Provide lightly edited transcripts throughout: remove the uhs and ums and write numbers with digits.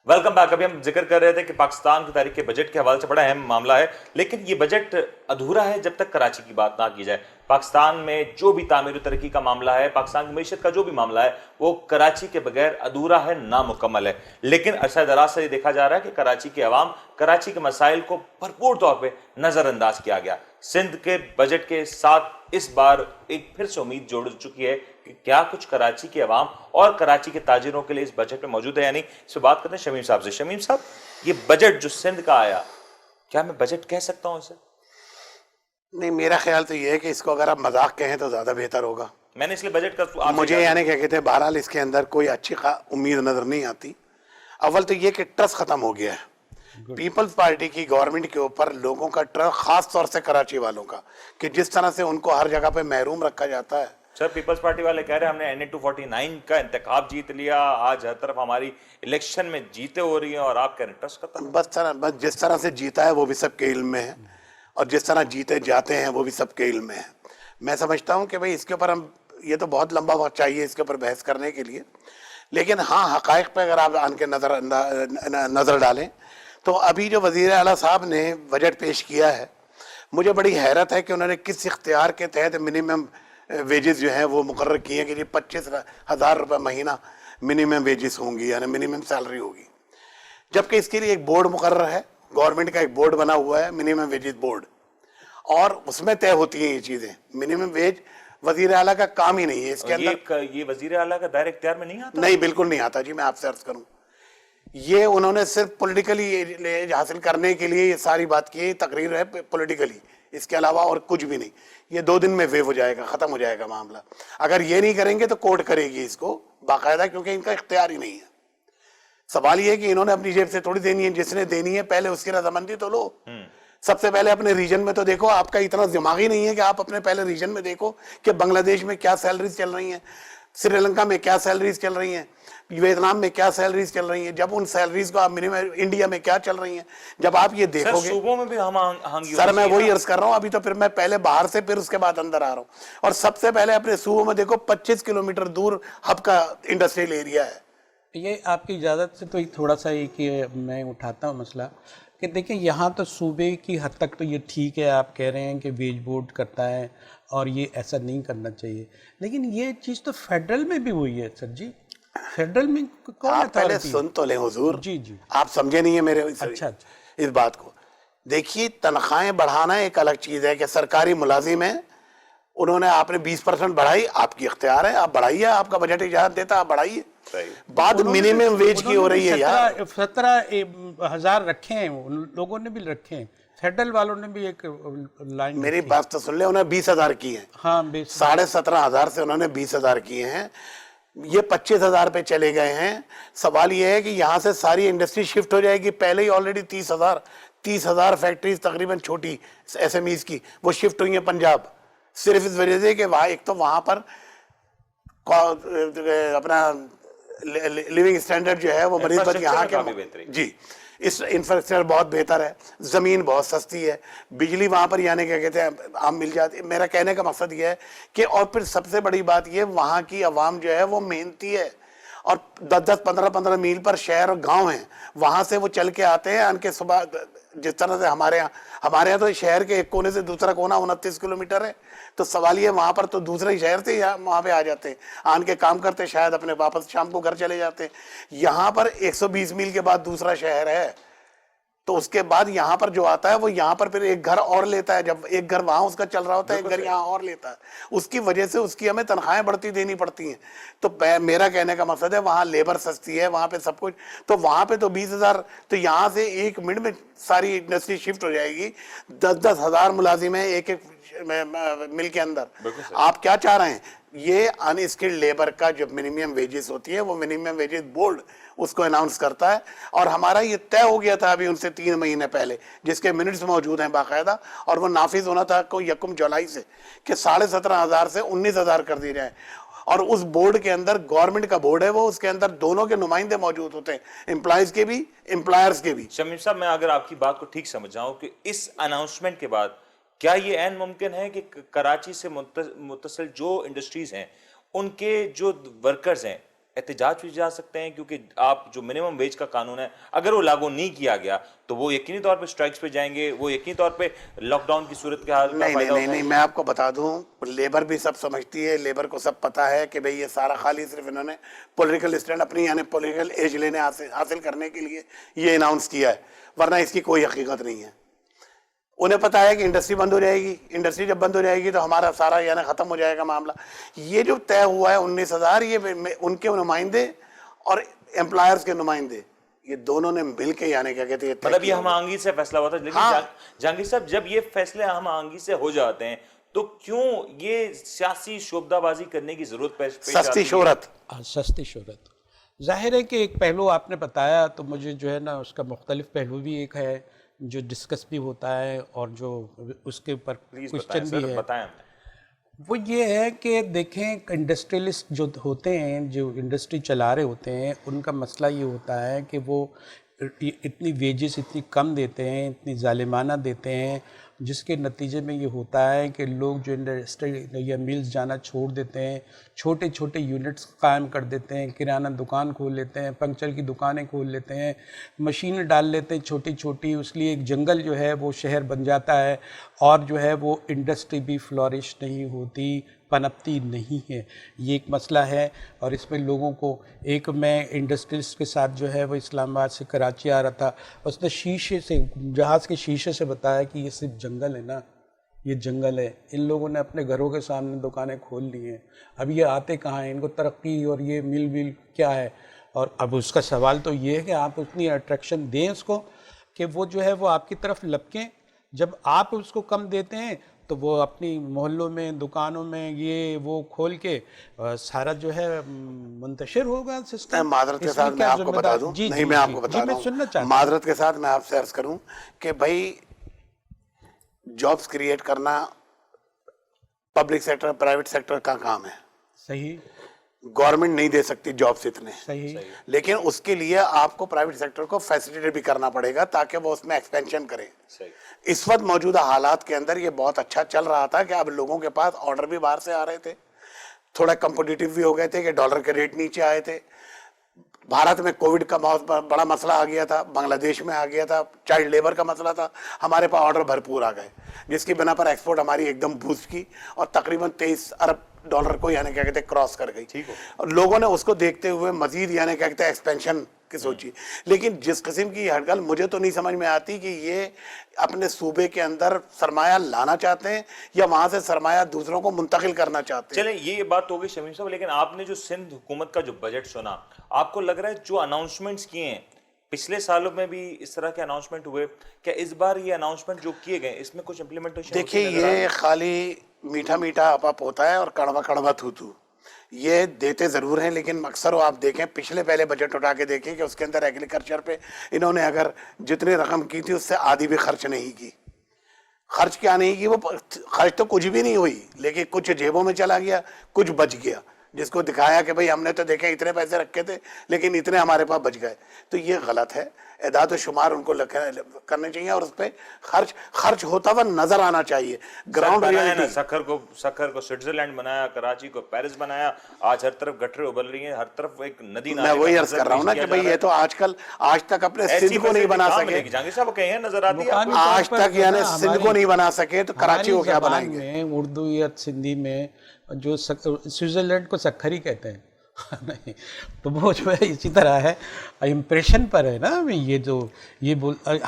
Welcome back. अभी हम जिक्र कर रहे थे कि पाकिस्तान की तारीख के बजट के हवाले से बड़ा अहम मामला है, लेकिन ये बजट अधूरा है जब तक कराची की बात ना की जाए। पाकिस्तान में जो भी तामीर तरक्की का मामला है, पाकिस्तान की मीशत का जो भी मामला है, वो कराची के बगैर अधूरा है, नामुकम्मल है। लेकिन अरसा दराज से ये देखा जा रहा है कि कराची के अवाम, कराची के मसाइल को भरपूर तौर पर नजरअंदाज किया गया। सिंध के बजट के साथ इस बार एक फिर से उम्मीद जोड़ चुकी है कि क्या कुछ कराची के अवाम और कराची के ताजिरों के लिए इस बजट में मौजूद है या नहीं। इस पर बात करते हैं शमीम साहब से। शमीम साहब, ये बजट जो सिंध का आया, क्या मैं बजट कह सकता हूं इसे? नहीं, मेरा ख्याल तो ये है कि इसको अगर आप मजाक कहें तो ज्यादा बेहतर होगा। मैंने इसलिए बजट का मुझे यानी क्या कहते हैं, बहरहाल इसके अंदर कोई अच्छी उम्मीद नजर नहीं आती। अव्वल तो ये कि ट्रस्ट खत्म हो गया है पीपल्स पार्टी की गवर्नमेंट के ऊपर, लोगों का ट्रस्ट, खास तौर से कराची वालों का, कि जिस तरह से उनको हर जगह पे महरूम रखा जाता है। सर, पीपल्स पार्टी वाले कह रहे हैं हमने NA 249 का इंतखाब जीत लिया, आज हर तरफ हमारी इलेक्शन में जीते हो रही हैं, और आप कह रहे हैं ट्रस्ट खत्म। बस जिस तरह से जीता है वो भी सबके इल्म में है, और जिस तरह जीते जाते हैं वो भी सबके इल्म में है। मैं समझता हूँ कि भाई इसके ऊपर हम, ये तो बहुत लंबा वक्त चाहिए इसके ऊपर बहस करने के लिए, लेकिन हाँ, हकायक पे अगर आप आन के नज़र डालें तो अभी जो वज़ीर आला साहब ने बजट पेश किया है, मुझे बड़ी हैरत है कि उन्होंने किस इख्तियार के तहत मिनिमम वेजेस जो हैं वो मुकर्रर किए हैं कि जी 25,000 रुपये महीना मिनिमम वेजेस होंगी, यानी मिनिमम सैलरी होगी, जबकि इसके लिए एक बोर्ड मुकर्रर है, गवर्नमेंट का एक बोर्ड बना हुआ है, मिनिमम वेजेस बोर्ड, और उसमें तय होती हैं ये चीज़ें। मिनिमम वेज वज़ीर आला का काम ही नहीं है। इसके अंदर ये वज़ीर आला का दायरे इख्तियार में नहीं आता? नहीं, बिल्कुल नहीं आता जी। मैं आपसे अर्ज करूँ, ये उन्होंने सिर्फ पॉलिटिकली हासिल करने के लिए ये सारी बात की है, तकरीर है पॉलिटिकली, इसके अलावा और कुछ भी नहीं। ये 2 दिन में वेव हो जाएगा, ख़त्म हो जाएगा मामला। अगर ये नहीं करेंगे तो कोर्ट करेगी इसको बाकायदा, क्योंकि इनका इख्तियार ही नहीं है। सवाल ये है कि इन्होंने अपनी जेब से थोड़ी देनी है, जिसने देनी है पहले उसकी रजामंदी तो लो। सबसे पहले अपने रीजन में तो देखो। आपका इतना दिमाग ही नहीं है कि आप अपने पहले रीजन में देखो कि बांग्लादेश में क्या सैलरीज चल रही हैं, श्रीलंका में क्या सैलरीज चल रही हैं, वियतनाम में क्या सैलरीज चल रही हैं। जब उन सैलरीज को आप मिनिमम, इंडिया में क्या चल रही हैं, जब आप ये देखोगे। सूबों में भी सर, मैं वही अर्ज कर रहा हूँ। अभी तो फिर मैं पहले बाहर से, फिर उसके बाद अंदर आ रहा हूँ। और सबसे पहले अपने सूबों में देखो, 25 किलोमीटर दूर हब का इंडस्ट्रियल एरिया है। ये आपकी इजाज़त से तो थोड़ा सा एक मैं उठाता हूँ मसला कि देखिए, यहाँ तो सूबे की हद तक तो ये ठीक है, आप कह रहे हैं कि वेज बोर्ड करता है और ये ऐसा नहीं करना चाहिए, लेकिन ये चीज़ तो फेडरल में भी हुई है सर जी। फेडरल में कौन आप पहले सुन तो लें हुजूर। जी जी, आप समझे नहीं है मेरे अच्छा इस बात को। देखिए, तनख्वाहें बढ़ाना एक अलग चीज़ है कि सरकारी मुलाजिम है, उन्होंने आपने 20% बढ़ाई, आपकी इख्तियार है, आप बढ़ाइए, आपका बजट इजाजत देता, आप बढ़ाइए। बात मिनिमम वेज की हो रही है यार। 17,000 रखे हैं, उन लोगों ने भी रखे हैं, फेडरल वालों ने भी एक लाइन। मेरी बात तो सुन ले, उन्होंने 20,000 की है। हाँ, 17,500 से उन्होंने 20,000 किए हैं, ये 25,000 पे चले गए हैं। सवाल ये है कि यहाँ से सारी इंडस्ट्री शिफ्ट हो जाएगी। पहले ही ऑलरेडी 30,000 फैक्ट्रीज तकरीबन छोटी SMEs की वो शिफ्ट हुई हैं पंजाब, सिर्फ इस वजह से कि वहाँ एक तो वहाँ पर अपना लिविंग स्टैंडर्ड जो है वो मरीज यहाँ के जी, इस इंफ्रास्ट्रक्चर बहुत बेहतर है, ज़मीन बहुत सस्ती है, बिजली वहाँ पर यानी क्या कहते हैं आम मिल जाती है। मेरा कहने का मकसद ये है कि, और फिर सबसे बड़ी बात ये, वहाँ की आवाम जो है वो मेहनती है, और 10-10, 15-15 मील पर शहर और गांव हैं, वहाँ से वो चल के आते हैं। उनके सुबह, जिस तरह से हमारे यहाँ तो शहर के एक कोने से दूसरा कोना 29 किलोमीटर है, तो सवाल ये, वहाँ पर तो दूसरे शहर से वहाँ पे आ जाते हैं, आन के काम करते, शायद अपने वापस शाम को घर चले जाते हैं। यहाँ पर 120 मील के बाद दूसरा शहर है, तो उसके बाद यहाँ पर जो आता है वो यहाँ पर फिर एक घर और लेता है। जब एक घर वहाँ उसका चल रहा होता है, एक घर यहाँ और लेता है, उसकी वजह से उसकी हमें तनख्वाहें बढ़ती देनी पड़ती हैं। तो मेरा कहने का मकसद है, वहाँ लेबर सस्ती है, वहाँ पे सब कुछ, तो वहाँ पे तो 20,000, तो यहाँ से 1 मिनट में सारी इंडस्ट्री शिफ्ट हो जाएगी। 10-10 हज़ार मुलाजिम है एक मिल के अंदर। आप क्या चाह रहे हैं? ये अनस्किल्ड लेबर का जो मिनिमम वेजेस होती है, वो मिनिमम वेजेस बोर्ड उसको अनाउंस करता है, और हमारा ये तय हो गया था अभी उनसे 3 महीने पहले, जिसके मिनट्स मौजूद हैं बाकायदा, और वो नाफिज होना था को 1 जुलाई से, कि 17,500 से 19,000 कर दिए जाए। और उस बोर्ड के अंदर, गवर्नमेंट का बोर्ड है वो, उसके अंदर दोनों के नुमाइंदे मौजूद होते हैं, एम्प्लॉयज के भी, एम्प्लॉयर्स के भी। शमीम साहब, मैं अगर आपकी बात को ठीक समझ जाऊं कि इस अनाउंसमेंट के बाद क्या ये ऐन मुमकिन है कि कराची से मुत्तसिल जो इंडस्ट्रीज हैं, उनके जो वर्कर्स हैं, احتجاج بھی جا سکتے ہیں؟ کیونکہ آپ جو منیمم ویج کا قانون ہے اگر وہ لاگو نہیں کیا گیا تو وہ یقینی طور پہ اسٹرائکس پہ جائیں گے, وہ یقینی طور پہ لاک ڈاؤن کی صورت کا فائدہ اٹھائیں گے. نہیں, میں آپ کو بتا دوں, لیبر بھی سب سمجھتی ہے, لیبر کو سب پتا ہے کہ بھئی یہ سارا خالی صرف انہوں نے پولیٹیکل اسٹینڈ اپنی یعنی پولیٹیکل ایج لینے حاصل کرنے کے لیے یہ اناؤنس کیا ہے, ورنہ اس کی کوئی حقیقت نہیں ہے. انہیں پتا ہے کہ انڈسٹری بند ہو جائے گی, انڈسٹری جب بند ہو جائے گی تو ہمارا سارا یعنی ختم ہو جائے گا معاملہ. یہ جو طے ہوا ہے 19,000, یہ ان کے نمائندے اور امپلائرز کے نمائندے یہ دونوں نے مل کے یعنی کیا کہتے ہیں, مطلب یہ ہم آہنگی سے فیصلہ ہوا تھا. لیکن جہانگیر صاحب جب یہ فیصلے ہم آہنگی سے ہو جاتے ہیں تو کیوں یہ سیاسی شعبدہ بازی کرنے کی ضرورت پیش آتی ہے؟ سستی شہرت. سستی شہرت. ظاہر ہے کہ ایک پہلو آپ نے بتایا تو مجھے جو ہے نا اس کا مختلف پہلو بھی ایک ہے جو ڈسکس بھی ہوتا ہے اور جو اس کے اوپر کوشچن بھی ہے. بتائیں. وہ یہ ہے کہ دیکھیں انڈسٹریلسٹ جو ہوتے ہیں, جو انڈسٹری چلا رہے ہوتے ہیں, ان کا مسئلہ یہ ہوتا ہے کہ وہ اتنی ویجز اتنی کم دیتے ہیں, اتنی ظالمانہ دیتے ہیں, جس کے نتیجے میں یہ ہوتا ہے کہ لوگ جو انڈسٹری یا ملز جانا چھوڑ دیتے ہیں, چھوٹے چھوٹے یونٹس قائم کر دیتے ہیں, کرانہ دکان کھول لیتے ہیں, پنکچر کی دکانیں کھول لیتے ہیں, مشینیں ڈال لیتے ہیں چھوٹی چھوٹی, اس لیے ایک جنگل جو ہے وہ شہر بن جاتا ہے اور جو ہے وہ انڈسٹری بھی فلورش نہیں ہوتی, پنپتی نہیں ہے. یہ ایک مسئلہ ہے. اور اس میں لوگوں کو ایک میں انڈسٹریلسٹ کے ساتھ جو ہے وہ اسلام آباد سے کراچی آ رہا تھا, اس نے شیشے سے, جہاز کے شیشے سے بتایا کہ یہ صرف جنگل ہے نا, یہ جنگل ہے. ان لوگوں نے اپنے گھروں کے سامنے دکانیں کھول لی ہیں, اب یہ آتے کہاں ہیں, ان کو ترقی اور یہ مل کیا ہے. اور اب اس کا سوال تو یہ ہے کہ آپ اتنی اٹریکشن دیں اس کو کہ وہ جو ہے وہ آپ کی طرف لپکیں. جب آپ اس کو کم دیتے ہیں تو وہ اپنی محلوں میں, دکانوں میں یہ وہ کھول کے سارا جو ہے منتشر ہوگا سسٹم. معذرت کے ساتھ میں آپ کو بتا دوں, نہیں میں آپ کو بتا رہا ہوں, معذرت کے ساتھ میں آپ سے عرض کروں کہ بھائی جابز کریٹ کرنا پبلک سیکٹر پرائیویٹ سیکٹر کا کام ہے. صحیح. گورنمنٹ نہیں دے سکتی جابز اتنے. صحیح. لیکن اس کے لیے آپ کو پرائیویٹ سیکٹر کو فیسیلیٹیٹ بھی کرنا پڑے گا تاکہ وہ اس میں ایکسپینشن کرے. اس وقت موجودہ حالات کے اندر یہ بہت اچھا چل رہا تھا کہ اب لوگوں کے پاس آرڈر بھی باہر سے آ رہے تھے, تھوڑا کمپٹیٹیو بھی ہو گئے تھے کہ ڈالر کے ریٹ نیچے آئے تھے. بھارت میں کووڈ کا بہت بڑا مسئلہ آ گیا تھا, بنگلہ دیش میں آ گیا تھا, چائلڈ لیبر کا مسئلہ تھا, ہمارے پاس آرڈر بھرپور آ گئے جس کی بنا پر ایکسپورٹ ہماری ایک دم بوسٹ کی اور تقریباً 23 ارب ڈالر کو یعنی کیا کہتے ہیں کراس کر گئی. اور لوگوں نے اس کو دیکھتے ہوئے مزید یعنی کیا کہتے ہیں ایکسپینشن کی سوچی. لیکن جس قسم کی ہڑگل مجھے تو نہیں سمجھ میں آتی کہ یہ اپنے صوبے کے اندر سرمایہ لانا چاہتے ہیں یا وہاں سے سرمایہ دوسروں کو منتقل کرنا چاہتے ہیں. چلیں یہ بات تو ہوگی شمیم صاحب, لیکن آپ نے جو سندھ حکومت کا جو بجٹ سنا, آپ کو لگ رہا ہے جو اناؤنسمنٹس کیے ہیں پچھلے سالوں میں بھی اس طرح کے اناؤنسمنٹ ہوئے, کیا اس بار یہ اناؤنسمنٹ جو کیے گئے اس میں کچھ امپلیمنٹیشن؟ دیکھیے یہ خالی میٹھا میٹھا اپ اپ ہوتا ہے اور کڑوا کڑوا تھو تھو. یہ دیتے ضرور ہیں لیکن اکثر آپ دیکھیں پچھلے پہلے بجٹ اٹھا کے دیکھیں کہ اس کے اندر ایگریکلچر پہ انہوں نے اگر جتنی رقم کی تھی اس سے آدھی بھی خرچ نہیں کی. خرچ کیا نہیں کی, وہ خرچ تو کچھ بھی نہیں ہوئی لیکن کچھ جیبوں میں چلا گیا, کچھ بچ گیا, جس کو دکھایا کہ بھئی ہم نے تو دیکھیں اتنے پیسے رکھے تھے لیکن اتنے ہمارے پاس بچ گئے. تو یہ غلط ہے. اعداد و شمار ان کو کرنے چاہیے اور اس پہ خرچ ہوتا ہوا نظر آنا چاہیے. Ground reality. سکھر کو سوئٹزرلینڈ بنایا, کراچی کو پیرس بنایا, آج ہر طرف گٹریں ابل رہی ہیں, ہر طرف ایک ندی میں وہی عرض کر رہا ہوں نا کہ بھئی یہ تو آج تک اپنے سندھ کو نہیں بنا سکے. جہانگیر صاحب کہیں نظر آتی ہے آج تک یعنی سندھ کو نہیں بنا سکے تو کراچی کو کیا بنائیں گے؟ اردو یا سندھی میں جو سوئٹزرلینڈ کو سکھر ہی کہتے ہیں نہیں تو وہ جو ہے اسی طرح ہے, امپریشن پر ہے نا. یہ جو یہ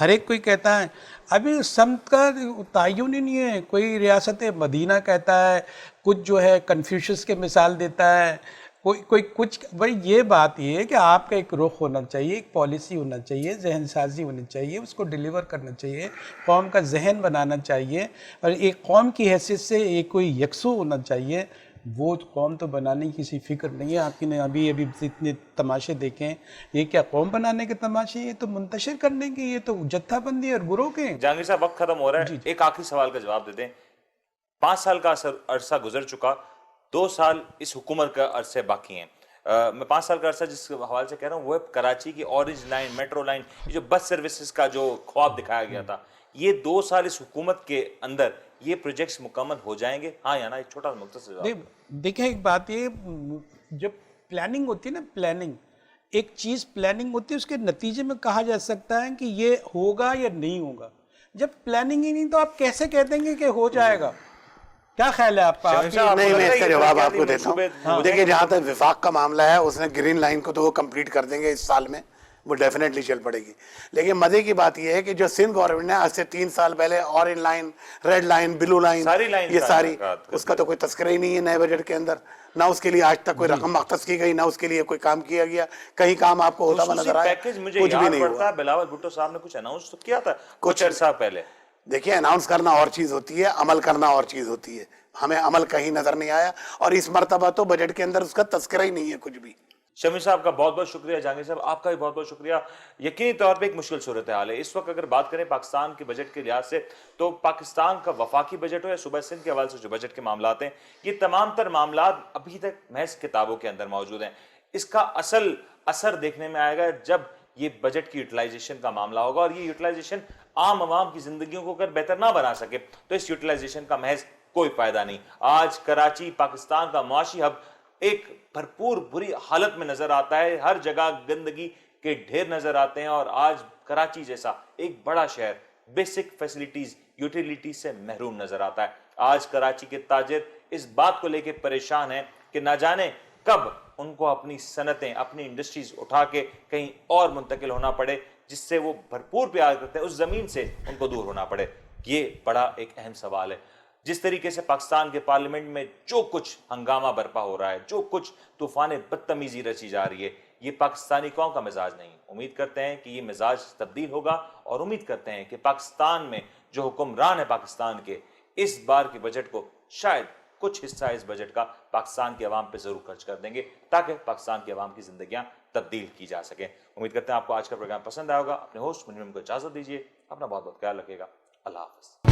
ہر ایک کوئی کہتا ہے, ابھی سمت کا تعین ہی نہیں ہے. کوئی ریاست مدینہ کہتا ہے, کچھ جو ہے کنفیوشس کے مثال دیتا ہے, کوئی کچھ. بھائی یہ بات یہ ہے کہ آپ کا ایک رخ ہونا چاہیے, ایک پالیسی ہونا چاہیے, ذہن سازی ہونی چاہیے, اس کو ڈیلیور کرنا چاہیے, قوم کا ذہن بنانا چاہیے اور ایک قوم کی حیثیت سے ایک کوئی یکسو ہونا چاہیے. وہ قوم تو بنانے کی کسی فکر نہیں ہے. آپ نے ابھی اتنے تماشے دیکھیں, یہ کیا قوم بنانے کے تماشے, یہ تو منتشر کرنے کے, یہ تو جتھا بندی اور گروہ کے. جہانگیر صاحب وقت ختم ہو رہا ہے, ایک آخری سوال کا جواب دے دیں. 5 سال کا عرصہ گزر چکا, 2 سال اس حکومت کا عرصے باقی ہیں. میں 5 سال کا عرصہ جس حوالے سے کہہ رہا ہوں وہ ہے کراچی کی اورنج لائن, میٹرو لائن, جو بس سروسز کا جو خواب دکھایا گیا تھا. یہ 2 سال اس حکومت کے اندر یہ پروجیکٹس مکمل ہو جائیں گے, ہاں یا نا؟ ایک چھوٹا مختصر جواب. دیکھیں ایک بات یہ, جب प्लानिंग होती है ना, प्लानिंग, एक चीज़ प्लानिंग होती है, उसके नतीजे में कहा जा सकता है कि ये होगा या नहीं होगा। जब प्लानिंग ही नहीं तो आप कैसे कह देंगे कि हो जाएगा? क्या ख्याल है आपका? नहीं, मैं इसका जवाब आपको देता हूँ। देखिए, जहाँ तक विफाक का मामला है, उसने ग्रीन लाइन को तो वो कंप्लीट कर देंगे इस साल में, वो डेफिनेटली चल पड़ेगी। लेकिन मजे की बात यह है कि जो सिंध गवर्नमेंट ने आज से 3 साल पहले orange line, red line, blue line, ये सारी, उसका तो कोई तस्करा ही नहीं है नए बजट के अंदर। ना उसके लिए आज तक कोई रकम मख्तस की गई, ना उसके लिए कोई काम किया गया। कहीं काम आपको होता हुआ नजर आया? पैकेज मुझे कुछ भी याद नहीं पड़ता हुआ। है, बिलावल भुट्टो साहब ने कुछ अनाउंस तो किया था कुछ अर्सा पहले। देखिए, अनाउंस करना और चीज होती है, अमल करना और चीज होती है। हमें अमल कहीं नजर नहीं आया, और इस मर्तबा तो बजट के अंदर उसका तस्करा ही नहीं है कुछ भी। शमी साहब का बहुत बहुत शुक्रिया, जहांगीर साहब आपका भी बहुत बहुत शुक्रिया। यकीनी तौर पे एक मुश्किल सूरत हाल है इस वक्त। अगर बात करें पाकिस्तान के बजट के लिहाज से, तो पाकिस्तान का वफाकी बजट हो या सूबा सिंध के हवाले से जो बजट के मामला हैं, ये तमाम तर मामला अभी तक महज किताबों के अंदर मौजूद हैं। इसका असल असर देखने में आएगा जब ये बजट की यूटिलाइजेशन का मामला होगा, और ये यूटिलाइजेशन आम आवाम की जिंदगियों को अगर बेहतर ना बना सके तो इस यूटिलाइजेशन का महज कोई फायदा नहीं। आज कराची पाकिस्तान का मुआशी हब एक भरपूर बुरी हालत में नजर आता है, हर जगह गंदगी के ढेर नजर आते हैं, और आज कराची जैसा एक बड़ा शहर बेसिक फैसिलिटीज, यूटिलिटीज से महरूम नजर आता है। आज कराची के ताजिर इस बात को लेकर परेशान हैं कि ना जाने कब उनको अपनी सनतें, अपनी इंडस्ट्रीज उठा के कहीं और मुंतकिल होना पड़े, जिससे वो भरपूर प्यार करते हैं, उस जमीन से उनको दूर होना पड़े। ये बड़ा एक अहम सवाल है। जिस तरीके से पाकिस्तान के पार्लियामेंट में जो कुछ हंगामा बरपा हो रहा है, जो कुछ तूफान बदतमीजी रची जा रही है, ये पाकिस्तानी कौम का मिजाज नहीं। उम्मीद करते हैं कि ये मिजाज तब्दील होगा, और उम्मीद करते हैं कि पाकिस्तान में जो हुक्मरान है पाकिस्तान के, इस बार के बजट को शायद कुछ हिस्सा इस बजट का पाकिस्तान की आवाम पे जरूर खर्च कर देंगे, ताकि पाकिस्तान की आवाम की जिंदगियां तब्दील की जा सके। उम्मीद करते हैं आपको आज का प्रोग्राम पसंद आएगा। अपने होस्ट मुनीम को इजाजत दीजिए, अपना बहुत बहुत ख्याल रखिएगा। अल्लाह हाफिज।